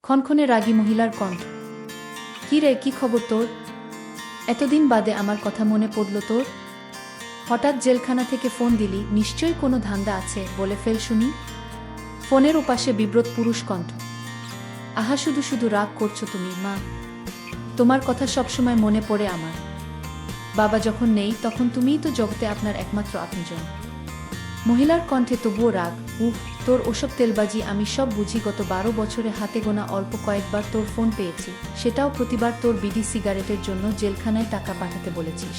ক্ষণক্ষণে রাগী মহিলার কণ্ঠ। কি রে, কি খবর তোর? এতদিন বাদে আমার কথা মনে পড়ল তোর? হঠাৎ জেলখানা থেকে ফোন দিলি, নিশ্চয়ই কোনো ধান্দা আছে, বলে ফেল শুনি। ফোনের ওপাশে বিব্রত পুরুষ কণ্ঠ। আহা, শুধু শুধু রাগ করছো তুমি মা। তোমার কথা সবসময় মনে পড়ে আমার। বাবা যখন নেই তখন তুমিই তো জগতে আপনার একমাত্র আপনজন। মহিলার কণ্ঠে তবুও রাগ। তোর ওসব তেলবাজি আমি সব বুঝি। গত 12 বছরে হাতে গোনা অল্প কয়েকবার তোর ফোন পেয়েছি, সেটাও প্রতিবার তোর বিড়ি সিগারেটের জন্য জেলখানায় টাকা পাঠাতে বলেছিস।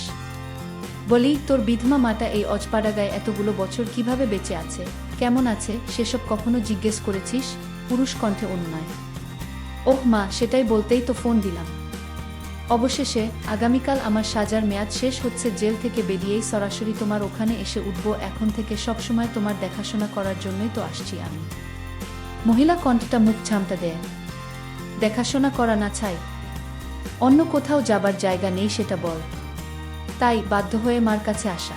বলি, তোর বিধমা মাটা এই অজপাড়াগায় এতগুলো বছর কিভাবে বেঁচে আছে, কেমন আছে, সেসব কখনো জিজ্ঞেস করেছিস? পুরুষ কণ্ঠে অনুনয়। ওহ মা, সেটাই বলতেই তো ফোন দিলাম। অবশেষে আগামীকাল আমার সাজার মেয়াদ শেষ হচ্ছে। জেল থেকে বেরিয়েই সরাসরি তোমার ওখানে এসে উঠব। এখন থেকে সবসময় তোমার দেখাশোনা করার জন্যই তো আসছি আমি। মহিলা কণ্ঠটা মুখ ঝামটা দেয়। দেখাশোনা করা না চাই? অন্য কোথাও যাবার জায়গা নেই সেটা বল। তাই বাধ্য হয়ে মার কাছে আসা।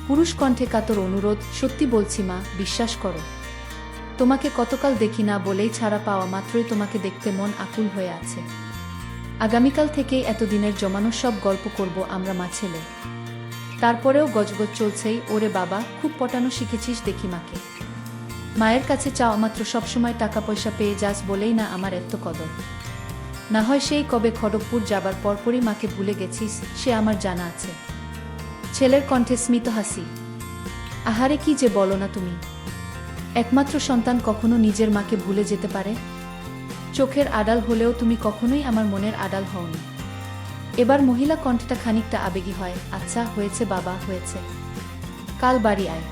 পুরুষ কণ্ঠে কাতর অনুরোধ। সত্যি বলছি মা, বিশ্বাস করো। তোমাকে কতকাল দেখি না, বলেই ছাড়া পাওয়া মাত্রই তোমাকে দেখতে মন আকুল হয়ে আছে। আগামীকাল থেকেই এতদিনের জমানো সব গল্প করব আমরা মা ছেলে। তারপরেও গজগজ চলছেই। ওরে বাবা, খুব পটানো শিখেছিস দেখি মাকে। মায়ের কাছে চাওয়া মাত্র সবসময় টাকা পয়সা পেয়ে যাস বলেই না আমার এত কদর। না হয় সেই কবে খড়গপুর যাবার পরপরই মাকে ভুলে গেছিস, সে আমার জানা আছে। ছেলের কণ্ঠে স্মিত হাসি। আহারে, কি যে বলো না তুমি। একমাত্র সন্তান কখনো নিজের মাকে ভুলে যেতে পারে? চোখের আড়াল হলেও তুমি কখনোই আমার মনের আড়াল হওনি। এবার মহিলা কণ্ঠটা খানিকটা আবেগী হয়। আচ্ছা হয়েছে বাবা, হয়েছে। কাল বাড়ি আয়,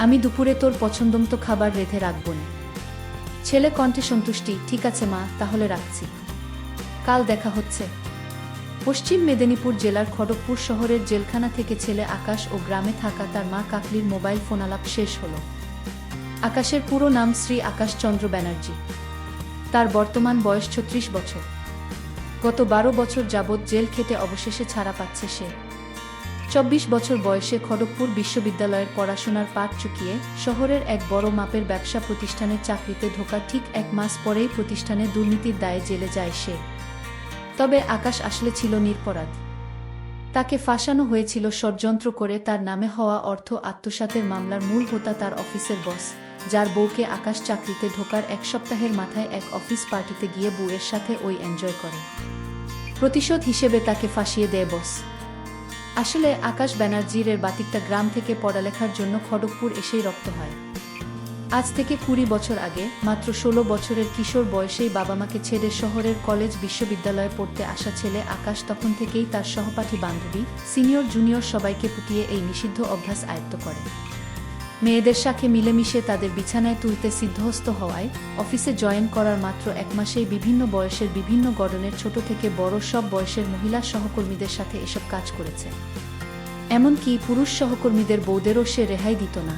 আমি দুপুরে তোর পছন্দমতো খাবার রেঁধে রাখবো নে। ছেলে কণ্ঠে সন্তুষ্টি। ঠিক আছে মা, তাহলে রাখছি। কাল দেখা হচ্ছে। পশ্চিম মেদিনীপুর জেলার খড়গপুর শহরের জেলখানা থেকে ছেলে আকাশ ও গ্রামে থাকা তার মা কাকলির মোবাইল ফোনালাপ শেষ হল। আকাশের পুরো নাম শ্রী আকাশ চন্দ্র ব্যানার্জি। তার বর্তমান বয়স 36 বছর। গত 12 বছর যাবৎ জেল খেটে অবশেষে ছাড়া পাচ্ছে সে। 24 বছর বয়সে খড়গপুর বিশ্ববিদ্যালয়ের পড়াশোনার পাঠ চুকিয়ে শহরের এক বড় মাপের ব্যবসা প্রতিষ্ঠানের চাকরিতে ঢোকার ঠিক 1 মাস পরেই প্রতিষ্ঠানে দুর্নীতির দায়ে জেলে যায় সে। তবে আকাশ আসলে ছিল নিরপরাধ। তাকে ফাঁসানো হয়েছিল ষড়যন্ত্র করে। তার নামে হওয়া অর্থ আত্মসাতের মামলার মূল হোতা তার অফিসের বস, যার বউকে আকাশ চাকরিতে ঢোকার 1 সপ্তাহের মাথায় এক অফিস পার্টিতে গিয়ে বউয়ের সাথে ওই এনজয় করে। প্রতিশোধ হিসেবে তাকে ফাঁসিয়ে দেয় বস। আসলে আকাশ ব্যানার্জির এর বাতিকটা গ্রাম থেকে পড়ালেখার জন্য খড়গপুর এসেই রপ্ত হয়। আজ থেকে 20 বছর আগে মাত্র 16 বছরের কিশোর বয়সেই বাবা মাকে ছেড়ে শহরের কলেজ বিশ্ববিদ্যালয়ে পড়তে আসা ছেলে আকাশ তখন থেকেই তার সহপাঠী বান্ধবী, সিনিয়র জুনিয়র সবাইকে পুটিয়ে এই নিষিদ্ধ অভ্যাস আয়ত্ত করে। মেয়েদের সাথে মিলেমিশে তাদের বিছানায় তুলতে সিদ্ধহস্ত হওয়ায় অফিসে জয়েন করার মাত্র 1 মাসেই বিভিন্ন বয়সের বিভিন্ন গঠনের ছোট থেকে বড় সব বয়সের মহিলা সহকর্মীদের সাথে এসব কাজ করেছে। এমনকি পুরুষ সহকর্মীদের বউদেরও সে রেহাই দিত না।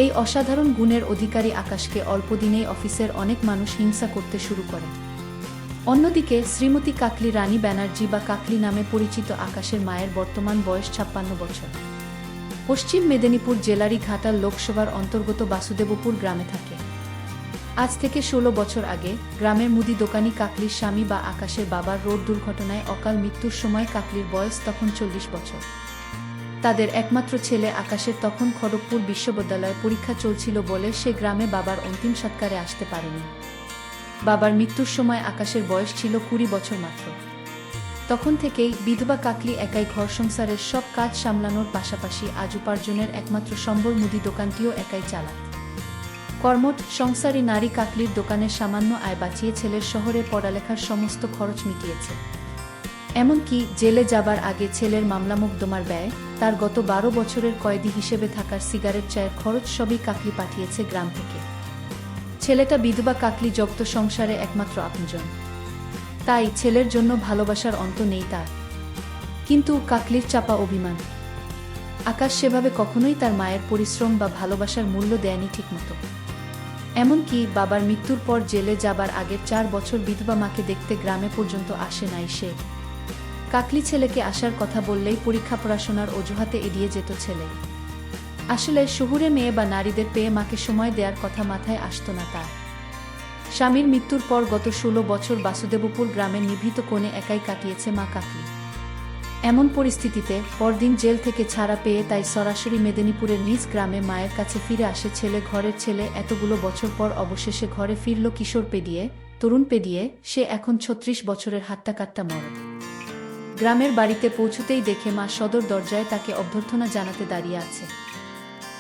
এই অসাধারণ গুণের অধিকারী আকাশকে অল্প দিনেই অফিসের অনেক মানুষ হিংসা করতে শুরু করে। অন্যদিকে শ্রীমতী কাকলি রানী ব্যানার্জি বা কাকলি নামে পরিচিত আকাশের মায়ের বর্তমান বয়স 56 বছর। পশ্চিম মেদিনীপুর জেলারই ঘাটাল লোকসভার অন্তর্গত বাসুদেবপুর গ্রামে থাকে। আজ থেকে 16 বছর আগে গ্রামের মুদি দোকানি কাকলির স্বামী বা আকাশের বাবার রোড দুর্ঘটনায় অকাল মৃত্যুর সময় কাকলির বয়স তখন 40 বছর। তাদের একমাত্র ছেলে আকাশের তখন খড়গপুর বিশ্ববিদ্যালয়ে পরীক্ষা চলছিল বলে সে গ্রামে বাবার অন্তিম সৎকারে আসতে পারেনি। বাবার মৃত্যুর সময় আকাশের বয়স ছিল 20 বছর মাত্র। তখন থেকেই বিধবা কাকলি একাই ঘর সংসারের সব কাজ সামলানোর পাশাপাশি আজ উপার্জনের একমাত্র সম্বল মুদি দোকানটিও একাই চালাত। কর্মঠ সংসারী নারী কাকলির দোকানের সামান্য আয় বাঁচিয়ে ছেলের শহরে পড়ালেখার সমস্ত খরচ মিটিয়েছে। এমনকি জেলে যাবার আগে ছেলের মামলা মোকদ্দমার ব্যয়, তার গত 12 বছরের কয়েদি হিসেবে থাকার সিগারেট চায়ের খরচ সবই কাকলি পাঠিয়েছে গ্রাম থেকে। ছেলেটা বিধবা কাকলি জব্দ সংসারে একমাত্র আপনজন। তাই ছেলের জন্য ভালোবাসার অন্ত নেই তার। কিন্তু কাকলির চাপা অভিমান। আকাশ সেভাবে কখনোই তার মায়ের পরিশ্রম বা ভালোবাসার মূল্য দেয়নি ঠিকমতো। এমনকি বাবার মৃত্যুর পর জেলে যাবার আগের 4 বছর বিধবা মাকে দেখতে গ্রামে পর্যন্ত আসে নাই সে। কাকলি ছেলেকে আসার কথা বললেই পরীক্ষা পড়াশোনার অজুহাতে এড়িয়ে যেত ছেলে। আসলে শহুরে মেয়ে বা নারীদের পেয়ে মাকে সময় দেওয়ার কথা মাথায় আসতো না তার। স্বামীর মৃত্যুর পর গত ১৬ বছর বাসুদেবপুর গ্রামের নিভৃত কোণে একাই কাটিয়েছে মা কাকলি। এমন পরিস্থিতিতে পরদিন জেল থেকে ছাড়া পেয়ে তাই সরাসরি মেদিনীপুরের নিজ গ্রামে মায়ের কাছে ফিরে আসে ছেলে। ঘরের ছেলে এতগুলো বছর পর অবশেষে ঘরে ফিরল কিশোর পেরিয়ে, তরুণ পেরিয়ে, সে এখন ৩৬ বছরের হাট্টাকাট্টা মরদ। গ্রামের বাড়িতে পৌঁছতেই দেখে মা সদর দরজায় তাকে অভ্যর্থনা জানাতে দাঁড়িয়ে আছে।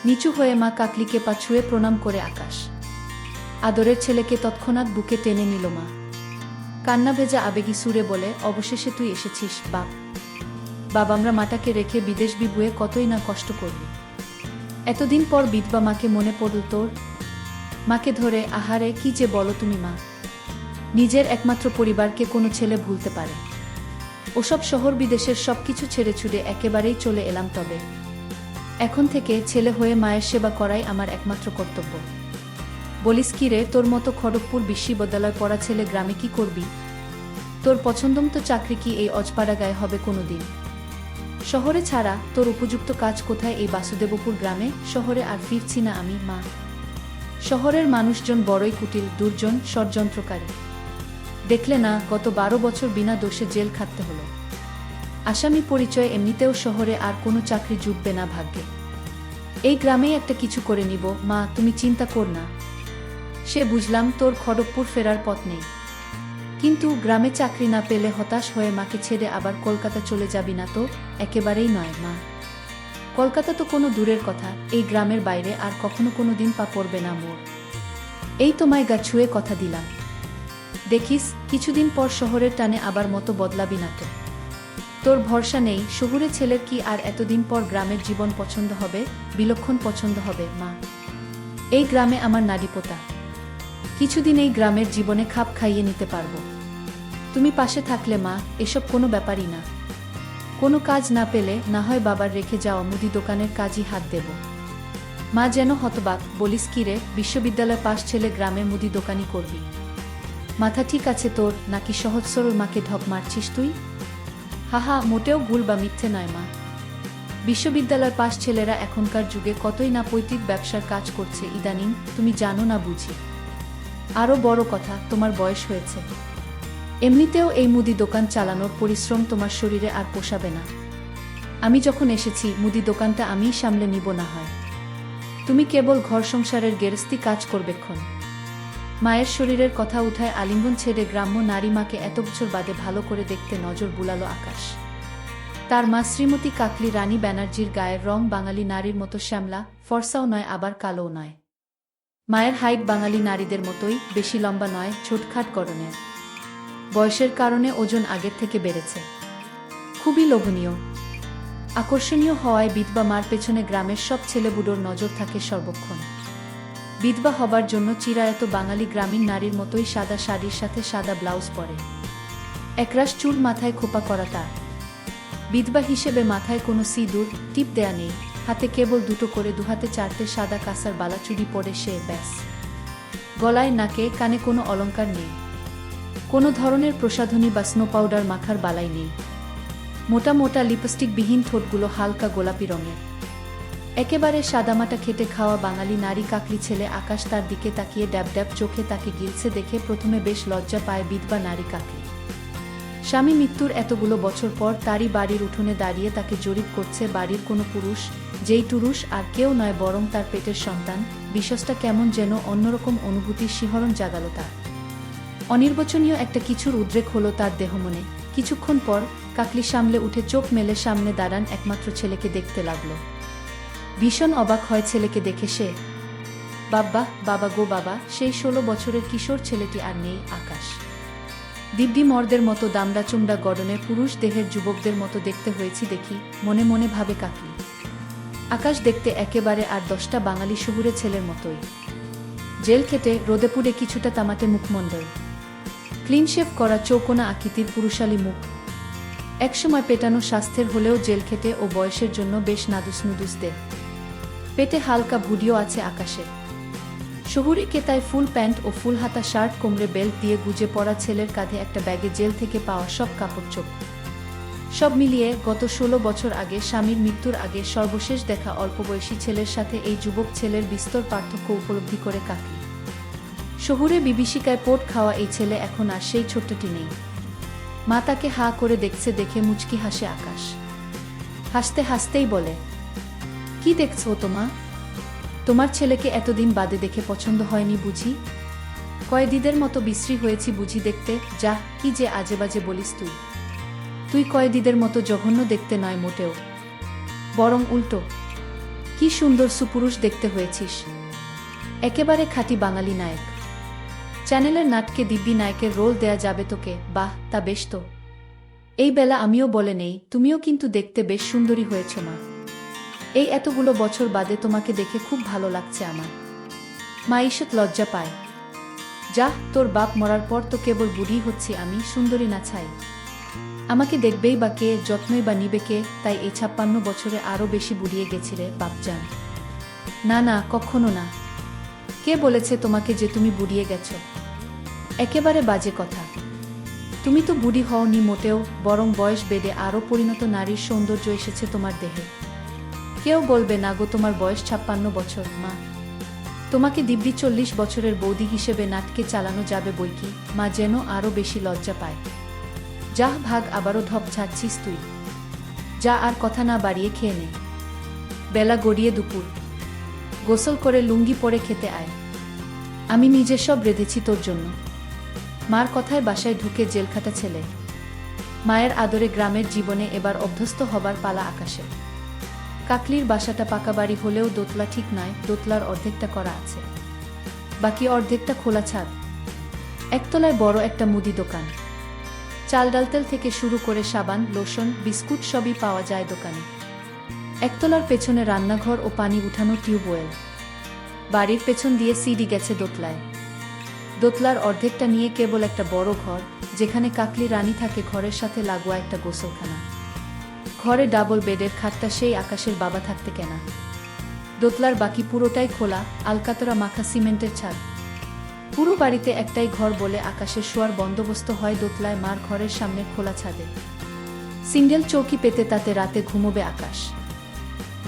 নিচু হয়ে মা কাকলিকে পা ছুঁয়ে প্রণাম করে আকাশ। আদরের ছেলেকে তৎক্ষণাৎ বুকে টেনে নিল মা। কান্না ভেজা আবেগী সুরে বলে, অবশেষে তুই এসেছিস বাপ। বাবা, আমরা মাটাকে রেখে বিদেশ বিবুয়ে কতই না কষ্ট করবি। এতদিন পর বিধবা মাকে মনে পড়ল তোর? মাকে ধরে, আহারে কি যে বলো তুমি মা। নিজের একমাত্র পরিবারকে কোনো ছেলে ভুলতে পারে? ওসব শহর বিদেশের সবকিছু ছেড়ে ছুড়ে একেবারেই চলে এলাম। তবে এখন থেকে ছেলে হয়ে মায়ের সেবা করাই আমার একমাত্র কর্তব্য। বলিস কি রে, তোর মতো খড়গপুর বিশ্ববিদ্যালয় পড়া ছেলে গ্রামে কি করবি? তোর পছন্দমতো চাকরি কি এই অজপাড়া গায়ে হবে কোনোদিন? শহরে ছাড়া তোর উপযুক্ত কাজ কোথায় এই বাসুদেবপুর গ্রামে? শহরে আর ফিরছি না আমি মা। শহরের মানুষজন বড়ই কুটিল, দুর্জন, ষড়যন্ত্রকারী। দেখলে না, গত ১২ বছর বিনা দোষে জেল খাটতে হলো। আসামি পরিচয় এমনিতেও শহরে আর কোনো চাকরি জুটবে না ভাগ্যে। এই গ্রামেই একটা কিছু করে নিব মা, তুমি চিন্তা কর না। সে বুঝলাম তোর খড়গপুর ফেরার পথ নেই, কিন্তু গ্রামে চাকরি না পেলে হতাশ হয়ে মাকে ছেড়ে আবার কলকাতা চলে যাবি না তো? একেবারেই নয় মা। কলকাতা তো কোনো দূরের কথা, এই গ্রামের বাইরে আর কখনো কোনো দিন পা পড়বে না মোর। এই তোমায় গা ছুঁয়ে কথা দিলাম। দেখিস কিছুদিন পর শহরের টানে আবার মতো বদলাবি না তো? তোর ভরসা নেই? শহুরে ছেলের কি আর এতদিন পর গ্রামের জীবন পছন্দ হবে? বিলক্ষণ পছন্দ হবে মা। এই গ্রামে আমার নাড়িপোতা। কিছুদিন এই গ্রামের জীবনে খাপ খাইয়ে নিতে পারবো। তুমি পাশে থাকলে মা, এসব কোনো ব্যাপারই না। কোনো কাজ না পেলে না হয় বাবার রেখে যাওয়া মুদি দোকানের কাজই হাত দেব। মা যেন হতবাক। বলিস কি রে, বিশ্ববিদ্যালয় পাশ ছেলে গ্রামে মুদি দোকানি করবি? মাথা ঠিক আছে তোর, নাকি সহজ সরল মাকে ঢপ মারছিস তুই? হাহা, মোটেও ভুল বা মিথ্যে নয় মা। বিশ্ববিদ্যালয় পাশ ছেলেরা এখনকার যুগে কতই না পৈতৃক ব্যবসার কাজ করছে ইদানিং, তুমি জানো না বুঝি? আরও বড় কথা, তোমার বয়স হয়েছে। এমনিতেও এই মুদি দোকান চালানোর পরিশ্রম তোমার শরীরে আর পোষাবে না। আমি যখন এসেছি মুদি দোকানটা আমিই সামলে নিব না হয়। তুমি কেবল ঘর সংসারের গেরস্তি কাজ করবেক্ষণ। মায়ের শরীরের কথা উঠায় আলিঙ্গন ছেড়ে গ্রাম্য নারী মাকে এত বছর বাদে ভালো করে দেখতে নজর বুলালো আকাশ। তার মা শ্রীমতী কাকলি রানী ব্যানার্জির গায়ের রং বাঙালি নারীর মতো শ্যামলা, ফর্সাও নয় আবার কালোও নয়। মায়ের হাইট বাঙালি নারীদের মতোই, বেশি লম্বা নয়, ছোটখাট গড়নের। বয়সের কারণে ওজন আগের থেকে বেড়েছে। খুবই লোভনীয়, আকর্ষণীয় হওয়ায় বিধবা মার পেছনে গ্রামের সব ছেলেবুড়োর নজর থাকে সর্বক্ষণ। বিধবা হবার জন্য চিরায়ত বাঙালি গ্রামীণ নারীর মতোই সাদা শাড়ির সাথে সাদা ব্লাউজ পরে। একরাশ চুল মাথায় খোপা করা তার। বিধবা হিসেবে মাথায় কোনো সিঁদুর টিপ দেয়া নেই, হাতে কেবল দুটো করে দুহাতে চারটে সাদা কাঁসার বালাচুড়ি পরে সে ব্যাস। গলায় নাকে কানে কোনো অলংকার নেই, কোনো ধরনের প্রসাধনী বা স্নো পাউডার মাখার বালাই নেই। মোটা মোটা লিপস্টিকবিহীন ঠোঁটগুলো হালকা গোলাপি রঙের। একেবারে সাদামাটা খেটে খাওয়া বাঙালি নারী কাকলি ছেলে আকাশ তার দিকে তাকিয়ে ড্যাব ড্যাব চোখে তাকে গিলছে দেখে প্রথমে বেশ লজ্জা পায় বিধবা নারী কাকলি। স্বামী মৃত্যুর এতগুলো বছর পর তারই বাড়ির উঠোনে দাঁড়িয়ে তাকে জরিপ করছে বাড়ির কোনো পুরুষ, যেই পুরুষ আর কেউ নয় বরং তার পেটের সন্তান। বিষয়টা কেমন যেন অন্যরকম অনুভূতির শিহরণ জাগালো তার। অনির্বচনীয় একটা কিছুর উদ্রেক হলো তার দেহমনে। কিছুক্ষণ পর কাকলি সামলে উঠে চোখ মেলে সামনে দাঁড়ান একমাত্র ছেলেকে দেখতে লাগলো। ভীষণ অবাক হয় ছেলেকে দেখে সে। বাবা, বাবা গো বাবা, সেই 16 বছরের কিশোর ছেলেটি আর নেই। আকাশ দিব্যি মর্দের মতো দামড়া চুমড়া গড়নের পুরুষ দেহের যুবকদের মতো দেখতে হয়েছি দেখি, মনে মনে ভাবে কাকলি। আকাশ দেখতে একেবারে আর 10টা বাঙালি শহুরে ছেলের মতোই। জেল খেটে রোদে পুড়ে কিছুটা তামাটে মুখমণ্ডল, ক্লিন শেভ করা চৌকোনা আকৃতির পুরুষালী মুখ। একসময় পেটানো স্বাস্থ্যের হলেও জেল খেটে ও বয়সের জন্য বেশ নাদুস নুদুস দেহ। পেটে হালকা ভুডিও আছে আকাশের। শহুরে কেতায় ফুল প্যান্ট ও ফুল হাতা শার্ট, কোমরে বেল্ট দিয়ে গুজে পড়া ছেলের কাঁধে একটা ব্যাগে জেল থেকে পাওয়া সব কাপড় চোপ। সব মিলিয়ে গত 16 বছর আগে স্বামীর মৃত্যুর আগে সর্বশেষ দেখা অল্পবয়সী ছেলের সাথে এই যুবক ছেলের বিস্তর পার্থক্য উপলব্ধি করে কাকলি। শহুরে বিভীষিকায় পোট খাওয়া এই ছেলে এখন আর সেই ছোট্টটি নেই। মা তাকে হা করে দেখছে, দেখে মুচকি হাসে আকাশ। হাসতে হাসতেই বলে, কি দেখছো তোমা? তোমার ছেলেকে এতদিন বাদে দেখে পছন্দ হয়নি বুঝি? কয়েদিদের মতো বিশ্রী হয়েছি বুঝি দেখতে? যা, কি যে আজে বাজে বলিস তুই। তুই কয়েদিদের মতো জঘন্য দেখতে নয় মোটেও, বরং উল্টো। কি সুন্দর সুপুরুষ দেখতে হয়েছিস, একেবারে খাঁটি বাঙালি নায়ক। চ্যানেলের নাটকে দিব্যি নায়কের রোল দেয়া যাবে তোকে। বাহ, তা বেশ তো। এই বেলা আমিও বলে নেই, তুমিও কিন্তু দেখতে বেশ সুন্দরী হয়েছ মা। এই এতগুলো বছর বাদে তোমাকে দেখে খুব ভালো লাগছে আমার। মা ঈষৎ লজ্জা পায়। যা, তোর বাপ মরার পর তো কেবল বুড়ি হচ্ছি আমি, সুন্দরী না ছাই। আমাকে দেখবেই বা কে, যত্নই বা নিবে কে? তাই এই 56 বছরে আরও বেশি বুড়িয়ে গেছি রে বাপজান। না না, কখনো না। কে বলেছে তোমাকে যে তুমি বুড়িয়ে গেছ? একেবারে বাজে কথা। তুমি তো বুড়ি হওনি মোটেও, বরং বয়স বেড়ে আরও পরিণত নারীর সৌন্দর্য এসেছে তোমার দেহে। কেউ বলবে না গো তোমার বয়স 56 বছর মা। তোমাকে দিব্যি 40 বছরের বৌদি হিসেবে নাটকে চালানো যাবে বইকি। মা যেন আরও বেশি লজ্জা পায়। যাহ ভাগ, আবারও ধপ ছাড়ছিস তুই। যা, আর কথা না বাড়িয়ে খেয়ে নে। বেলা গড়িয়ে দুপুর। গোসল করে লুঙ্গি পরে খেতে আয়। আমি নিজে সব রেঁধেছি তোর জন্য। মার কথায় বাসায় ঢুকে জেলখাটা ছেলে। মায়ের আদরে গ্রামের জীবনে এবার অভ্যস্ত হবার পালা আকাশে। কাকলির বাসাটা পাকা বাড়ি হলেও দোতলা ঠিক নয়, দোতলার অর্ধেকটা করা আছে, বাকি অর্ধেকটা খোলা ছাদ। একতলায় বড় একটা মুদি দোকান। চাল ডাল তেল থেকে শুরু করে সাবান, লোশন, বিস্কুট সবই পাওয়া যায় দোকানে। একতলার পেছনে রান্নাঘর ও পানি উঠানো টিউবওয়েল। বাড়ির পেছন দিয়ে সিঁড়ি গেছে দোতলায়। দোতলার অর্ধেকটা নিয়ে কেবল একটা বড় ঘর, যেখানে কাকলি রানী থাকে, ঘরের সাথে লাগোয়া একটা গোসলখানা। ঘরে ডাবল বেডের খাটটা সেই আকাশের বাবা থাকতে কেনা। দোতলার বাকি পুরোটাই খোলা, আলকাতরা মাখা সিমেন্টের ছাদ। পুরো বাড়িতে একটাই ঘর বলে আকাশের শোয়ার বন্দোবস্ত হয় দোতলায় মার ঘরের সামনে খোলা ছাদে। সিঙ্গেল চৌকি পেতে তাতে রাতে ঘুমোবে আকাশ।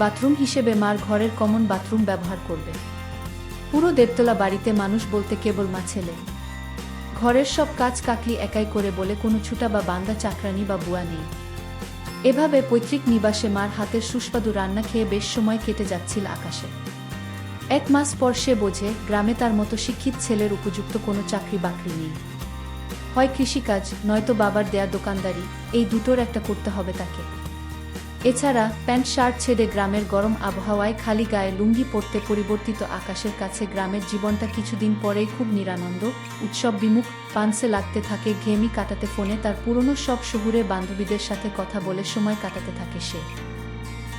বাথরুম হিসেবে মার ঘরের কমন বাথরুম ব্যবহার করবে। পুরো দেড়তলা বাড়িতে মানুষ বলতে কেবল মা ছেলে। ঘরের সব কাজ কাকলি একাই করে বলে কোনো ছুটা বা বান্দা চাকরানি বা বুয়া নেই। এভাবে পৈতৃক নিবাসে মার হাতের সুস্বাদু রান্না খেয়ে বেশ সময় কেটে যাচ্ছিল আকাশে। 1 মাস পর সে বোঝে গ্রামে তার মতো শিক্ষিত ছেলের উপযুক্ত কোনো চাকরি বাকরি নেই। হয় কৃষিকাজ, নয়তো বাবার দেয়া দোকানদারি, এই দুটোর একটা করতে হবে তাকে। এছাড়া প্যান্ট শার্ট ছেড়ে গ্রামের গরম আবহাওয়ায় খালি গায়ে লুঙ্গি পরতে পরিবর্তিত আকাশের কাছে গ্রামের জীবনটা কিছুদিন পরেই খুব নিরানন্দ, উৎসব বিমুখ। পানসে লাগতে থাকে, ঘেমি কাটাতে, ফোনে তার পুরনো সব শহুরে বান্ধবীদের সাথে কথা বলে সময় কাটাতে থাকে সে।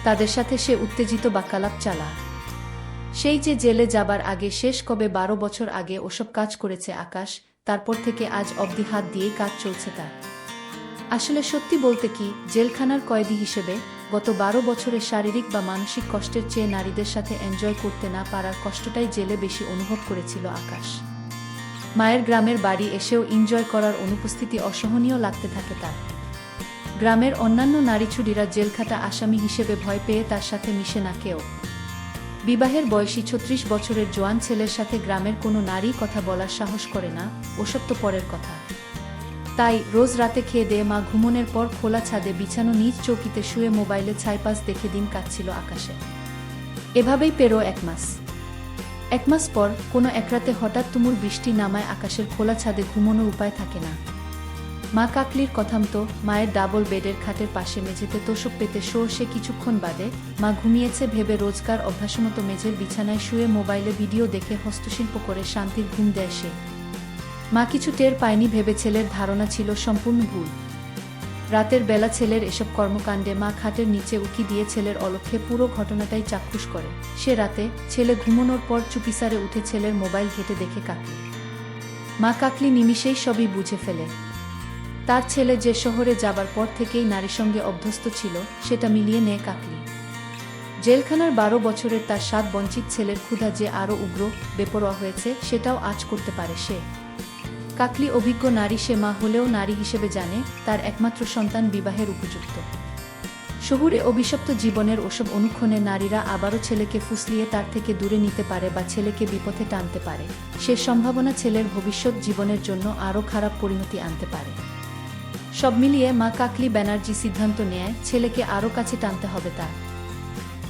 তাদের সাথে সে উত্তেজিত বাক্যালাপ চালা। সেই যে জেলে যাবার আগে, শেষ কবে 12 বছর আগে ওসব কাজ করেছে আকাশ, তারপর থেকে আজ অবধি হাত দিয়েই কাজ চলছে তার। আসলে সত্যি বলতে কি, জেলখানার কয়েদি হিসেবে গত 12 বছরে শারীরিক বা মানসিক কষ্টের চেয়ে নারীদের সাথে এনজয় করতে না পারার কষ্টটাই জেলে বেশি অনুভব করেছিল আকাশ। মায়ের গ্রামের বাড়ি এসেও এনজয় করার অনুপস্থিতি অসহনীয় লাগতে থাকে তার। গ্রামের অন্যান্য নারীছুড়িরা জেলখাটা আসামি হিসেবে ভয় পেয়ে তার সাথে মিশে না কেউ। বিবাহের বয়সী 36 বছরের জোয়ান ছেলের সাথে গ্রামের কোনো নারী কথা বলার সাহস করে না, ওসব তো পরের কথা। তাই রোজ রাতে খেয়ে দিয়ে মা ঘুমনের পর খোলা ছাদে বিছানো নিজ চৌকিতে শুয়ে মোবাইলে ছাইপাস দেখে দিন কাটছিল আকাশে। এভাবেই পেরো 1 মাস। 1 মাস পর কোনো একরাতে হঠাৎ তুমুল বৃষ্টি নামায় আকাশের খোলা ছাদে ঘুমোনোর উপায় থাকে না। মা কাকলির কথামতো মায়ের ডাবল বেডের খাটের পাশে মেঝেতে তোষক পেতে সে কিছুক্ষণ বাদে মা ঘুমিয়েছে ভেবে রোজকার অভ্যাসমতো মেঝের বিছানায় শুয়ে মোবাইলে ভিডিও দেখে হস্তশিল্প করে শান্তির ঘুম দেয় সে। মা কিছু টের পায়নি ভেবে ছেলের ধারণা ছিল সম্পূর্ণ ভুল। রাতের বেলা ছেলের এসব কর্মকাণ্ডে মা খাটের নিচে উকি দিয়ে ছেলের অলক্ষ্যে পুরো ঘটনাটাই চাক্ষুষ করে। সে রাতে ছেলে ঘুমানোর পর চুপিসারে উঠে ছেলের মোবাইল ঘেঁটে দেখে কাকলি। মা কাকলি নিমিষেই সবই বুঝে ফেলে। তার ছেলে যে শহরে যাবার পর থেকেই নারীর সঙ্গে অভ্যস্ত ছিল, সেটা মিলিয়ে নেয় কাকলি। জেলখানার 12 বছরের তার 7 বঞ্চিত ছেলের ক্ষুধা যে আরও উগ্র, বেপরোয়া হয়েছে, সেটাও আজ করতে পারে সে। কাকলি অভিজ্ঞ নারী, সে মা হলেও নারী হিসেবে জানে তার একমাত্র সন্তান বিবাহের উপযুক্ত। শহুরে অভিশপ্ত জীবনের ওসব অনুক্ষণে নারীরা আবারও ছেলেকে ফুসলিয়ে তার থেকে দূরে নিতে পারে বা ছেলেকে বিপথে টানতে পারে। সে সম্ভাবনা ছেলের ভবিষ্যৎ জীবনের জন্য আরও খারাপ পরিণতি আনতে পারে। সব মিলিয়ে মা কাকলি ব্যানার্জি সিদ্ধান্ত নেয় ছেলেকে আরও কাছে টানতে হবে তার।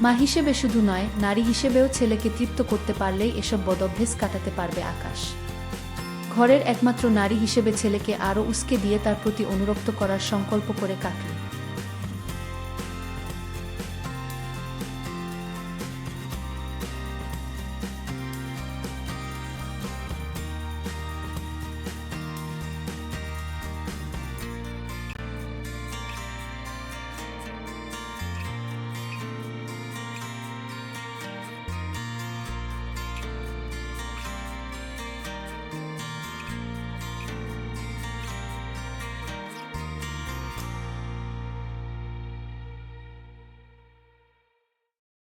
মা হিসেবে শুধু নয়, নারী হিসেবেও ছেলেকে তৃপ্ত করতে পারলেই এসব বদঅভ্যেস কাটাতে পারবে আকাশ। ঘরের একমাত্র নারী হিসেবে ছেলেকে আরও উস্কে দিয়ে তার প্রতি অনুরক্ত করার সংকল্প করে কাকলি।